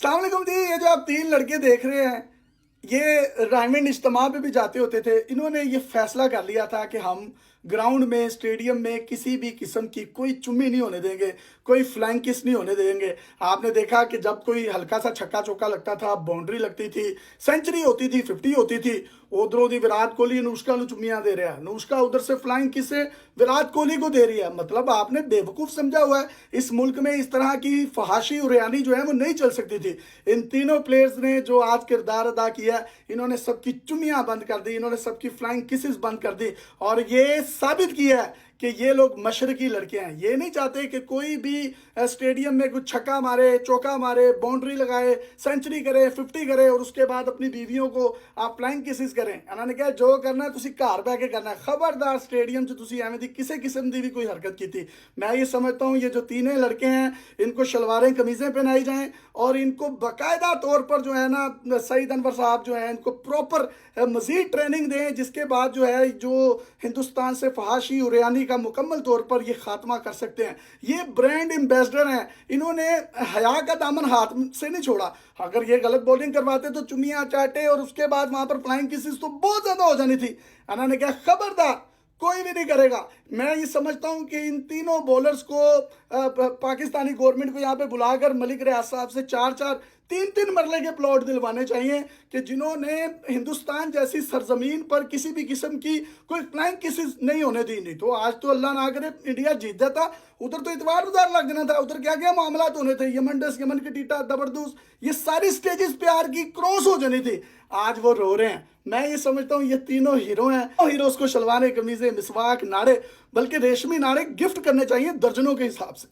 अस्सलाम वालेकुम जी। ये जो आप तीन लड़के देख रहे हैं, ये रायमंड इज्तिमा पे भी जाते होते थे। इन्होंने ये फैसला कर लिया था कि हम ग्राउंड में, स्टेडियम में किसी भी किस्म की कोई चुम्मी नहीं होने देंगे, कोई फ्लैंक किस नहीं होने देंगे। आपने देखा कि जब कोई हल्का सा छक्का चौका लगता था, बाउंड्री लगती थी, सेंचुरी होती थी, 50 होती थी, उधरों दी विराट कोहली अनुष्का नु चुम्मियां दे रहा है, अनुष्का उधर से फ्लाइंग किस से विराट कोहली को दे रही है। मतलब आपने बेवकूफ समझा हुआ है। इस मुल्क में इस तरह की फहाशी और यानी जो है वो नहीं चल सकती थी। इन तीनों प्लेयर्स ने जो आज किरदार अदा किया, इन्होंने सबकी चुम्मियां बंद कर दी, इन्होंने सबकी फ्लाइंग किसेस बंद कर दी और ये साबित किया है कि ये लोग मशरकी लड़के हैं। ये नहीं चाहते कि कोई भी स्टेडियम में कुछ छक्का मारे, चौका मारे, बाउंड्री लगाए, सेंचुरी करे, 50 करे और उसके बाद अपनी बीवियों को आप फ्लाइंग किसेस करें। उन्होंने कहा जो करना है तुसी घर बह के करना है, खबरदार स्टेडियम च तुसी एवं दी किसी किस्म की भी कोई हरकत की थी। मैं ये समझता हूँ ये जो तीनों लड़के हैं, इनको शलवारें कमीजें पहनाई जाएं और इनको बाकायदा तौर पर जो है ना सईद अनवर साहब जो है इनको प्रॉपर मजीद ट्रेनिंग दें, जिसके बाद जो है जो हिंदुस्तान से फहाशी और यानी का मुकम्मल तौर पर ये खात्मा कर सकते हैं। ये ब्रांड एम्बेसडर हैं, इन्होंने हया का दामन हाथ से नहीं छोड़ा। अगर ये गलत बॉलिंग करवाते तो चुमियां चाटे और उसके बाद वहां पर फ्लाइंग किसेस तो बहुत ज्यादा हो जानी थी। उन्होंने कहा खबरदार कोई भी नहीं करेगा। मैं ये समझता हूं कि इन तीनों बॉलर्स को पाकिस्तानी गवर्नमेंट को यहाँ पे बुलाकर मलिक रियाज साहब से 4-4 3-3 मरले के प्लॉट दिलवाने चाहिए कि जिन्होंने हिंदुस्तान जैसी सरजमीन पर किसी भी किस्म की कोई फ्लाइंग किसेस नहीं होने दी। नहीं तो आज तो अल्लाह ना करे इंडिया जीत जाता, उधर तो इतवार उधार लग जाना था। उधर क्या क्या मामला होने थे, यमन के टीटा, जबरदस्त, ये सारी स्टेजेस प्यार की क्रॉस हो जानी थी। आज वो रो रहे हैं। मैं ये समझता हूँ ये तीनों हीरो हैं, हीरोज को शलवारें कमीजें, मिसवाक, नाड़े, बल्कि रेशमी नाड़े गिफ्ट करने चाहिए दर्जनों के हिसाब से।